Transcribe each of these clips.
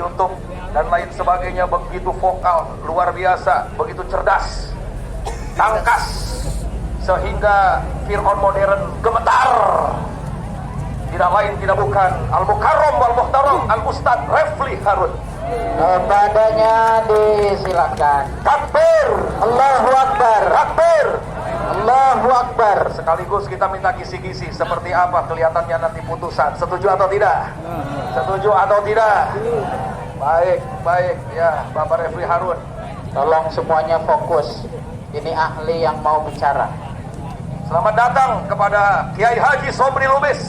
YouTube dan lain sebagainya, begitu vokal, luar biasa, begitu cerdas, tangkas, sehingga Fir'aun modern gemetar. Tidak lain tidak bukan Al-Mukarram wal Muhtaram Al-Ustaz Refli Harun. Kepadanya disilakan. Takbir, Allahu Akbar. takbir, Allahu Akbar. sekaligus kita minta kisi-kisi seperti apa kelihatannya nanti putusan. Setuju atau tidak? Setuju atau tidak? Baik, baik ya Bapak Refli Harun. Tolong semuanya fokus. Ini ahli yang mau bicara. Selamat datang kepada Kiai Haji Sobri Lubis.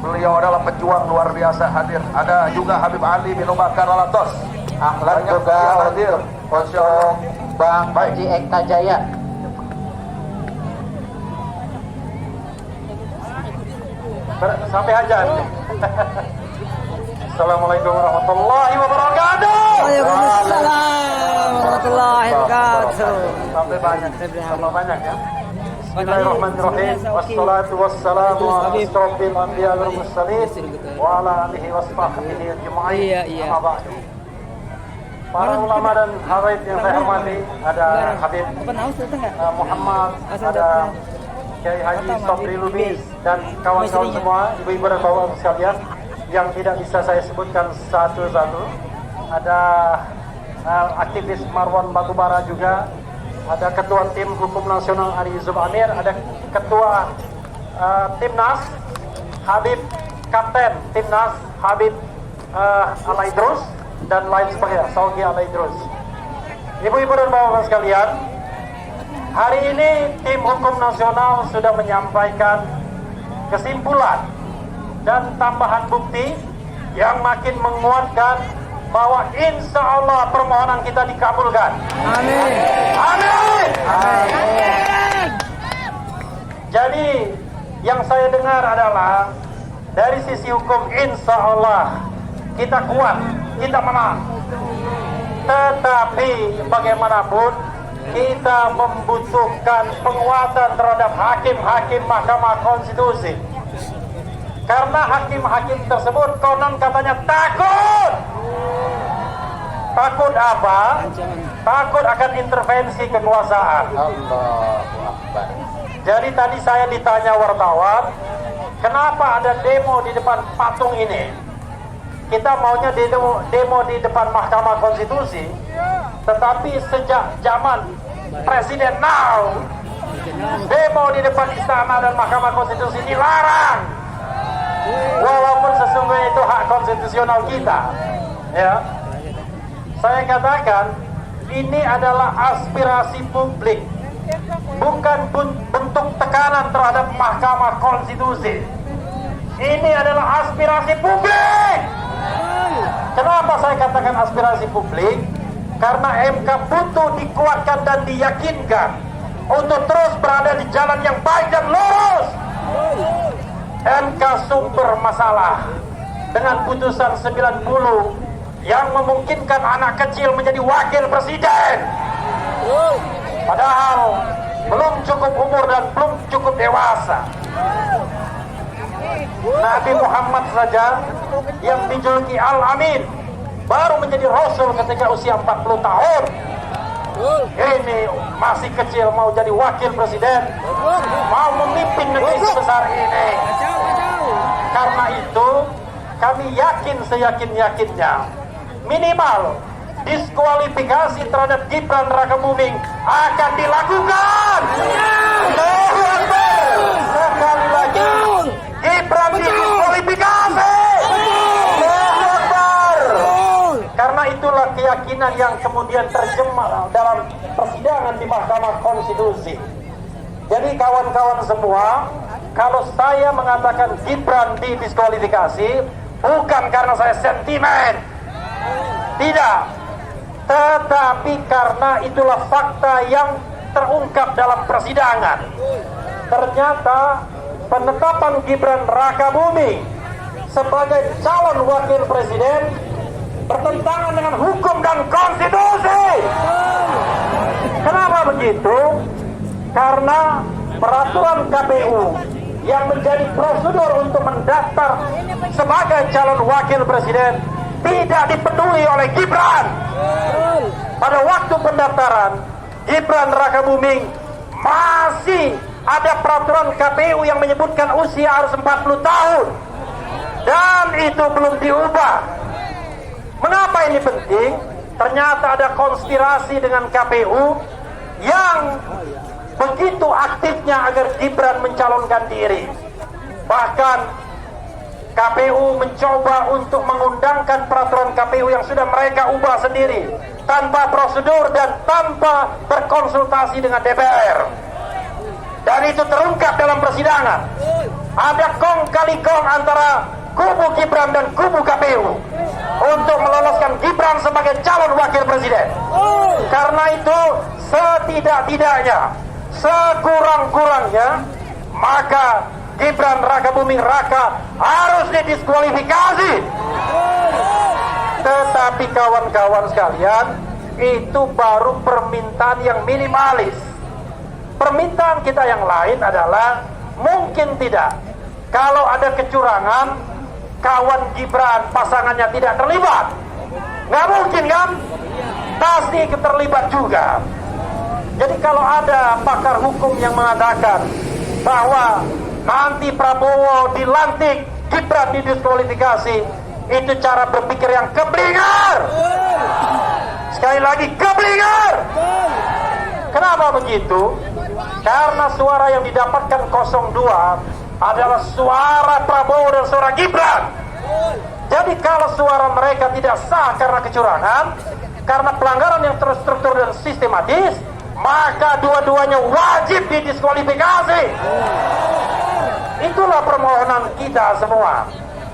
Beliau adalah pejuang luar biasa hadir. Ada juga Habib Ali bin Bakar Alatos. Ahlan Banyak juga yang hadir. untuk Bang Haji Eka Jaya. Sampai aja. Assalamualaikum warahmatullahi wabarakatuh. Waalaikumsalam warahmatullahi wabarakatuh. Sampai banyak, sama banyak ya. Bismillahirrahmanirrahim. Wassalatu wassalamu ala asyrafil anbiya wal mursalin wa ala alihi washabbihi ajma'in. Iya. Amma ba'du. Para ulama dan habaib yang saya hormati, ada Habib Muhammad, ada Kiai Haji Sobri Lubis dan kawan-kawan semua, ibu-ibu dan bapak sekalian yang tidak bisa saya sebutkan satu-satu. Ada aktivis Marwan Batubara juga, ada ketua tim hukum nasional Ari Yusuf Amir, ada ketua Timnas Habib, kapten Timnas Habib Alaidrus dan lain sebagainya, Saugi Alaidrus. Ibu-ibu dan bapak sekalian, hari ini tim hukum nasional sudah menyampaikan kesimpulan dan tambahan bukti yang makin menguatkan bahwa insya Allah permohonan kita dikabulkan. Amin. Amin. Amin. Jadi yang saya dengar adalah dari sisi hukum insya Allah kita kuat, kita menang. Tetapi bagaimanapun kita membutuhkan penguatan terhadap hakim-hakim Mahkamah Konstitusi. Karena hakim-hakim tersebut konon katanya takut. Takut apa? Takut akan intervensi kekuasaan. Allahu Akbar. Jadi tadi saya ditanya wartawan, kenapa ada demo di depan patung ini? Kita maunya demo di depan Mahkamah Konstitusi, tetapi sejak zaman Presiden Now, demo di depan Istana dan Mahkamah Konstitusi dilarang. Walaupun sesungguhnya itu hak konstitusional kita, ya. Saya katakan ini adalah aspirasi publik, bukan bentuk tekanan terhadap Mahkamah Konstitusi. Ini adalah aspirasi publik. Kenapa saya katakan aspirasi publik? Karena MK butuh dikuatkan dan diyakinkan untuk terus berada di jalan yang baik dan lurus. MK sumber masalah dengan putusan 90 yang memungkinkan anak kecil menjadi wakil presiden, padahal belum cukup umur dan belum cukup dewasa. Nabi Muhammad saja yang dijuluki Al-Amin baru menjadi Rasul ketika usia 40 tahun. Ini masih kecil mau jadi wakil presiden, mau memimpin negeri sebesar ini. Karena itu kami yakin seyakin-yakinnya minimal diskualifikasi terhadap Gibran Rakabuming akan dilakukan. Allahu Akbar. Sekali lagi Gibran didiskualifikasi. Allahu Akbar. Karena itulah keyakinan yang kemudian terjemah dalam persidangan di Mahkamah Konstitusi. Jadi kawan-kawan semua, kalau saya mengatakan Gibran didiskualifikasi bukan karena saya sentimen, tidak, tetapi karena itulah fakta yang terungkap dalam persidangan. Ternyata penetapan Gibran Rakabuming sebagai calon wakil presiden bertentangan dengan hukum dan konstitusi. Kenapa begitu? Karena peraturan KPU yang menjadi prosedur untuk mendaftar sebagai calon wakil presiden tidak dipenuhi oleh Gibran. Pada waktu pendaftaran, Gibran Rakabuming masih ada peraturan KPU yang menyebutkan usia harus 40 tahun. Dan itu belum diubah. Mengapa ini penting? Ternyata ada konspirasi dengan KPU yang begitu aktifnya agar Gibran mencalonkan diri. Bahkan KPU mencoba untuk mengundangkan peraturan KPU yang sudah mereka ubah sendiri tanpa prosedur dan tanpa berkonsultasi dengan DPR. Dan itu terungkap dalam persidangan. Ada kong kali kong antara kubu Gibran dan kubu KPU untuk meloloskan Gibran sebagai calon wakil presiden. Karena itu setidak-tidaknya, sekurang-kurangnya, maka Gibran Rakabuming Raka harus didiskualifikasi. Tetapi kawan-kawan sekalian, itu baru permintaan yang minimalis. Permintaan kita yang lain adalah mungkin tidak. Kalau ada kecurangan, kawan Gibran pasangannya tidak terlibat. Nggak mungkin kan? Pasti terlibat juga. Jadi kalau ada pakar hukum yang mengatakan bahwa nanti Prabowo dilantik, Gibran didiskualifikasi, itu cara berpikir yang keblinger. Sekali lagi, keblinger. Kenapa begitu? Karena suara yang didapatkan 02 adalah suara Prabowo dan suara Gibran. Jadi kalau suara mereka tidak sah karena kecurangan, karena pelanggaran yang terstruktur dan sistematis, maka dua-duanya wajib didiskualifikasi. Itulah permohonan kita semua.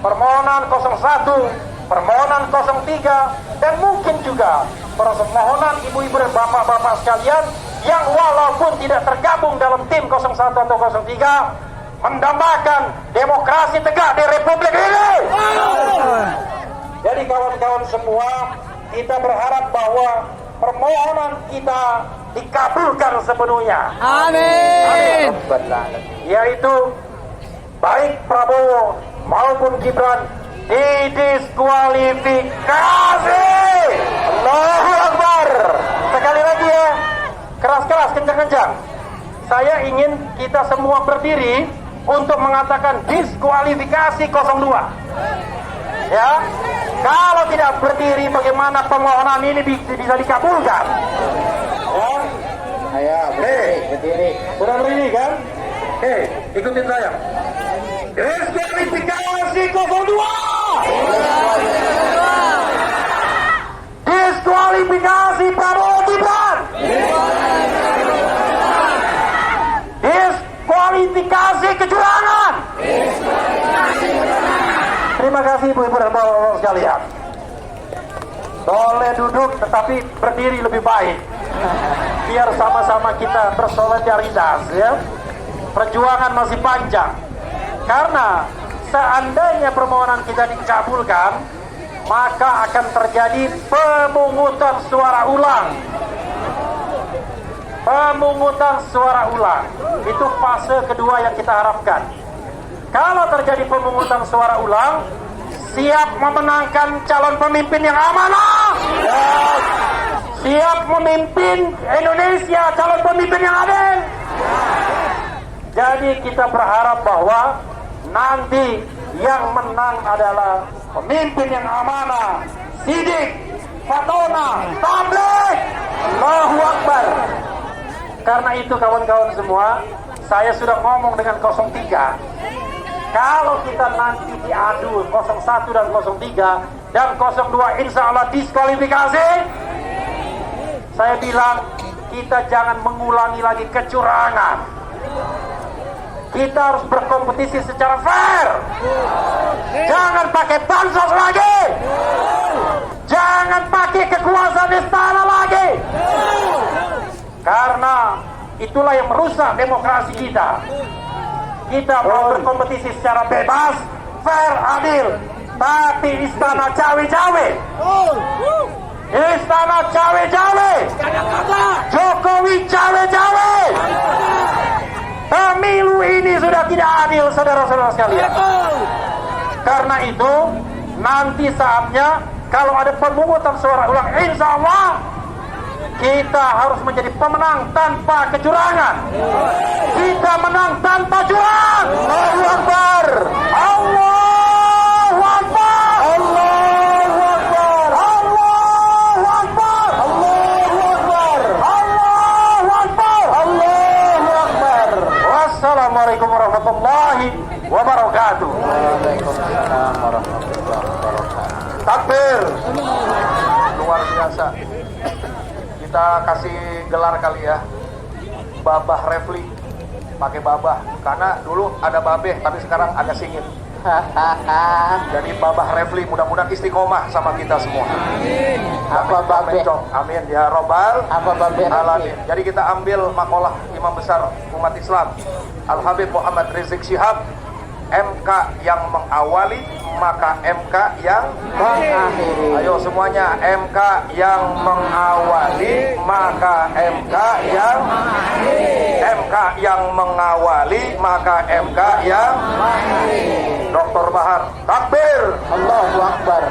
Permohonan 01, permohonan 03, dan mungkin juga permohonan ibu-ibu dan bapak-bapak sekalian yang walaupun tidak tergabung dalam tim 01 atau 03 mendambakan demokrasi tegak di Republik ini. Jadi kawan-kawan semua, kita berharap bahwa permohonan kita dikabulkan sepenuhnya. Amin. Yaitu baik Prabowo maupun Gibran didiskualifikasi. Allahu Akbar. Sekali lagi ya, keras-keras, kencang-kencang. Saya ingin kita semua berdiri untuk mengatakan diskualifikasi 02. Ya, kalau tidak berdiri, bagaimana permohonan ini bisa dikabulkan? Ya, Ayo, berdiri. sudah berdiri kan? Oke, ikutin saya. Diskualifikasi 02. Diskualifikasi Prabowo Gibran. Diskualifikasi kecurangan. Terima kasih ibu-ibu dan bapak-bapak sekalian. Boleh duduk tetapi berdiri lebih baik. Biar sama-sama kita bersolidaritas ya. Perjuangan masih panjang. Karena seandainya permohonan kita dikabulkan, maka akan terjadi pemungutan suara ulang. Pemungutan suara ulang. Itu fase kedua yang kita harapkan. Kalau terjadi pemungutan suara ulang, siap memenangkan calon pemimpin yang amanah, siap memimpin Indonesia, calon pemimpin yang adil. Jadi kita berharap bahwa nanti yang menang adalah pemimpin yang amanah, sidik, fatona, tabligh. Allahu Akbar. Karena itu kawan-kawan semua, saya sudah ngomong dengan 03. Kalau kita nanti diadu 01 dan 03 dan 02 insya Allah diskualifikasi, saya bilang kita jangan mengulangi lagi kecurangan. Kita harus berkompetisi secara fair. Jangan pakai bansos lagi. Jangan pakai kekuasaan istana lagi. Karena itulah yang merusak demokrasi kita. Kita mau berkompetisi secara bebas, fair, adil. Tapi istana cawe-cawe. Istana cawe-cawe. Jokowi cawe-cawe. Pemilu ini sudah tidak adil, saudara-saudara sekalian. Karena itu nanti saatnya Kalau ada pemungutan suara ulang, insya Allah kita harus menjadi pemenang tanpa kecurangan. Kita menang tanpa curang. Allahu Akbar. Allahu Akbar. Allahu Akbar. Allahu Akbar. Allahu Akbar. Allahu Akbar. Allahu Akbar. Wassalamualaikum warahmatullahi wabarakatuh. Waalaikumsalam warahmatullahi wabarakatuh. Takbir. Luar biasa. Kita kasih gelar kali ya, Babah Refli, pakai babah karena dulu ada babeh tapi sekarang agak singit. Jadi Babah Refli mudah-mudahan istiqomah sama kita semua. Apa babeh? Amin ya robbal Apa babeh? alamin. Jadi kita ambil makalah Imam Besar umat Islam Al Habib Muhammad Rizik Syihab, MK yang mengawali maka MK yang Mengakhiri. ayo semuanya, MK yang mengawali maka MK yang MK yang mengawali maka MK yang Dr. Bahar. Takbir. Allahu Akbar.